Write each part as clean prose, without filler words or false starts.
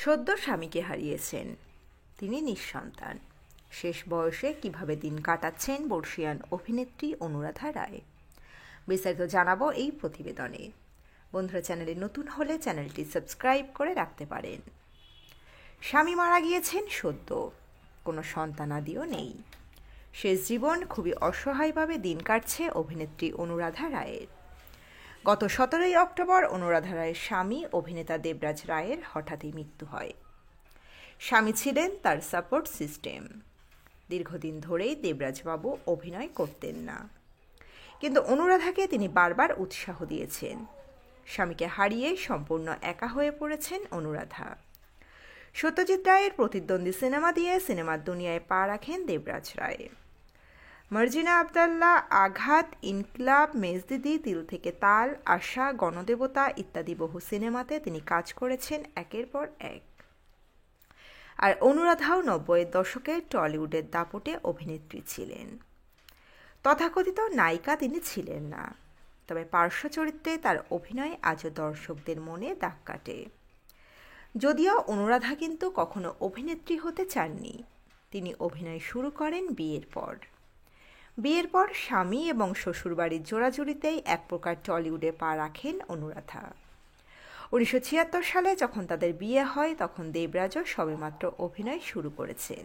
সদ্য স্বামীকে হারিয়েছেন, তিনি নিঃসন্তান। শেষ বয়সে কিভাবে দিন কাটাচ্ছেন বর্ষিয়ান অভিনেত্রী অনুরাধা রায়, বিস্তারিত জানাবো এই প্রতিবেদনে। বন্ধুরা, চ্যানেলে নতুন হলে চ্যানেলটি সাবস্ক্রাইব করে রাখতে পারেন। স্বামী মারা গিয়েছেন সদ্য, কোনো সন্তানাদিও নেই। শেষ জীবন খুবই অসহায়ভাবে দিন কাটছে অভিনেত্রী অনুরাধা রায়ের। গত 17 অক্টোবর অনুরাধা রায়ের স্বামী অভিনেতা দেবরাজ রায়ের হঠাৎই মৃত্যু হয়। স্বামী ছিলেন তার সাপোর্ট সিস্টেম। দীর্ঘদিন ধরেই দেবরাজবাবু অভিনয় করতেন না, কিন্তু অনুরাধাকে তিনি বারবার উৎসাহ দিয়েছেন। স্বামীকে হারিয়ে সম্পূর্ণ একা হয়ে পড়েছেন অনুরাধা। সত্যজিৎ রায়ের প্রতিদ্বন্দ্বী সিনেমা দিয়ে সিনেমার দুনিয়ায় পা রাখেন দেবরাজ রায়। মার্জিনা আবদাল্লাহ, আঘাত, ইনকিলাব, মেজদিদি, তিল থেকে তাল, আশা, গণদেবতা ইত্যাদি বহু সিনেমাতে তিনি কাজ করেছেন একের পর এক। আর অনুরাধাও 90-এর দশকের টলিউডের দাপটে অভিনেত্রী ছিলেন। তথাকথিত নায়িকা তিনি ছিলেন না, তবে পার্শ্ব চরিত্রে তার অভিনয় আজও দর্শকদের মনে দাগ কাটে। যদিও অনুরাধা কিন্তু কখনো অভিনেত্রী হতে চাননি। তিনি অভিনয় শুরু করেন বিয়ের পর। বিয়ের পর স্বামী এবং শ্বশুরবাড়ির জোড়াজুড়িতেই এক প্রকার টলিউডে পা রাখেন অনুরাধা। 1976 সালে যখন তাদের বিয়ে হয়, তখন দেবরাজও সবেমাত্র অভিনয় শুরু করেছেন।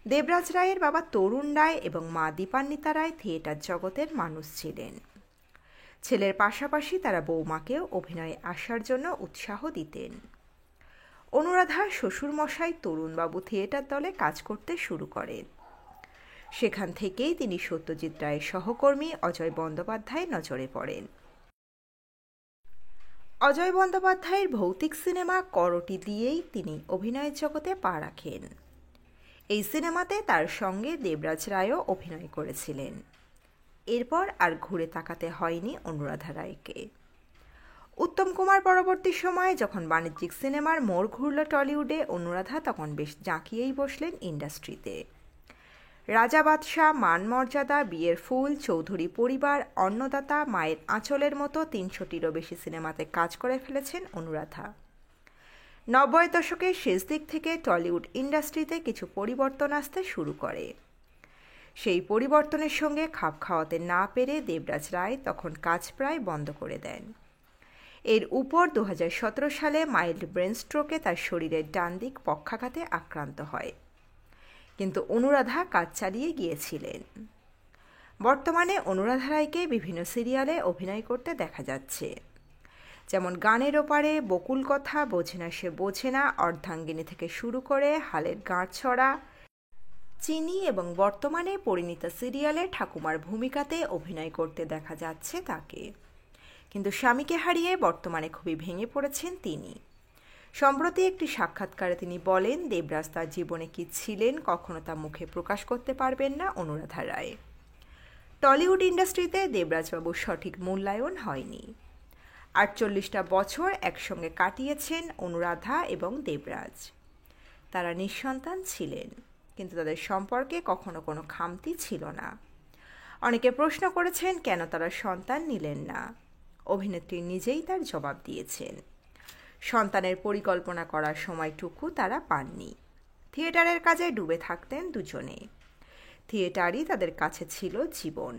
দেবরাজ রায়ের বাবা তরুণ রায় এবং মা দীপান্বিতা রায় থিয়েটার জগতের মানুষ ছিলেন। ছেলের পাশাপাশি তারা বৌমাকেও অভিনয়ে আসার জন্য উৎসাহ দিতেন। অনুরাধার শ্বশুরমশাই তরুণবাবু থিয়েটার দলে কাজ করতে শুরু করেন। সেখান থেকেই তিনি সত্যজিৎ রায়ের সহকর্মী অজয় বন্দ্যোপাধ্যায়ের নজরে পড়েন। অজয় বন্দ্যোপাধ্যায়ের ভৌতিক সিনেমা করটি দিয়েই তিনি অভিনয়ের জগতে পা রাখেন। এই সিনেমাতে তার সঙ্গে দেবরাজ রায়ও অভিনয় করেছিলেন। এরপর আর ঘুরে তাকাতে হয়নি অনুরাধা রায়কে। উত্তম কুমার পরবর্তী সময়ে যখন বাণিজ্যিক সিনেমার মোড় ঘুরল টলিউডে, অনুরাধা তখন বেশ জাঁকিয়েই বসলেন ইন্ডাস্ট্রিতে। রাজা বাদশাহ, মান মর্যাদা, বিয়ের ফুল, চৌধুরী পরিবার, অন্নদাতা, মায়ের আঁচলের মতো 300টিরও বেশি সিনেমাতে কাজ করে ফেলেছেন অনুরাধা। 90-এর দশকের শেষ দিক থেকে টলিউড ইন্ডাস্ট্রিতে কিছু পরিবর্তন আসতে শুরু করে। সেই পরিবর্তনের সঙ্গে খাপ খাওয়াতে না পেরে দেবরাজ রায় তখন কাজ প্রায় বন্ধ করে দেন। এর উপর 2017 সালে মাইল্ড ব্রেন স্ট্রোকে তার শরীরের ডান দিক পক্ষাঘাতে আক্রান্ত হয়, কিন্তু অনুরাধা কাজ চালিয়ে গিয়েছিলেন। বর্তমানে অনুরাধা রায়কে বিভিন্ন সিরিয়ালে অভিনয় করতে দেখা যাচ্ছে, যেমন গানের ওপারে, বকুল কথা, বোঝে না সে বোঝে না, অর্ধাঙ্গিনী থেকে শুরু করে হালের গাঁটছড়া, চিনি এবং বর্তমানে পরিণীতা সিরিয়ালে ঠাকুমার ভূমিকাতে অভিনয় করতে দেখা যাচ্ছে তাকে। কিন্তু স্বামীকে হারিয়ে বর্তমানে খুবই ভেঙে পড়েছেন তিনি। সম্প্রতি একটি সাক্ষাৎকারে তিনি বলেন, দেবরাজ তার জীবনে কি ছিলেন কখনো তা মুখে প্রকাশ করতে পারবেন না অনুরাধা রায়। টলিউড ইন্ডাস্ট্রিতে দেবরাজবাবুর সঠিক মূল্যায়ন হয়নি। 48টা বছর একসঙ্গে কাটিয়েছেন অনুরাধা এবং দেবরাজ। তারা নিঃসন্তান ছিলেন, কিন্তু তাদের সম্পর্কে কখনো কোনো খামতি ছিল না। অনেকে প্রশ্ন করেছেন কেন তারা সন্তান নিলেন না। অভিনেত্রী নিজেই তার জবাব দিয়েছেন, সন্তানের পরিকল্পনা করার সময়টুকু তারা পাননি। থিয়েটারের কাজে ডুবে থাকতেন দুজনে। থিয়েটারই তাদের কাছে ছিল জীবন।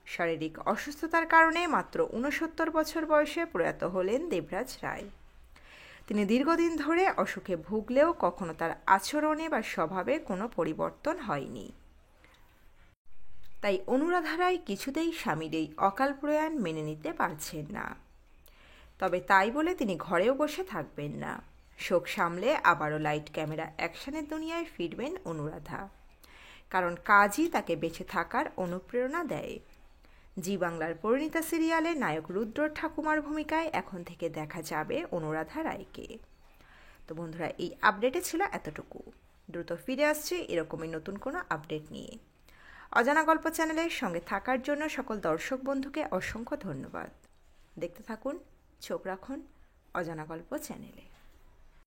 শারীরিক অসুস্থতার কারণে মাত্র 69 বছর বয়সে প্রয়াত হলেন দেবরাজ রায়। তিনি দীর্ঘদিন ধরে অসুখে ভুগলেও কখনো তার আচরণে বা স্বভাবে কোনো পরিবর্তন হয়নি। তাই অনুরাধা রায় কিছুতেই স্বামীর এই অকাল প্রয়াণ মেনে নিতে পারছেন না। তবে তাই বলে তিনি ঘরেও বসে থাকবেন না। শোক সামলে আবারও লাইট ক্যামেরা অ্যাকশনের দুনিয়ায় ফিরবেন অনুরাধা, কারণ কাজই তাকে বেঁচে থাকার অনুপ্রেরণা দেয়। জি বাংলার পরিণীতা সিরিয়ালে নায়ক রুদ্র ঠাকুমার ভূমিকায় এখন থেকে দেখা যাবে অনুরাধা রায়কে। তো বন্ধুরা, এই আপডেটে ছিল এতটুকু। দ্রুত ফিরে আসছে এরকমই নতুন কোনো আপডেট নিয়ে। অজানা গল্প চ্যানেলের সঙ্গে থাকার জন্য সকল দর্শক বন্ধুকে অসংখ্য ধন্যবাদ। দেখতে থাকুন, চোখ রাখুন অজানা গল্প চ্যানেলে।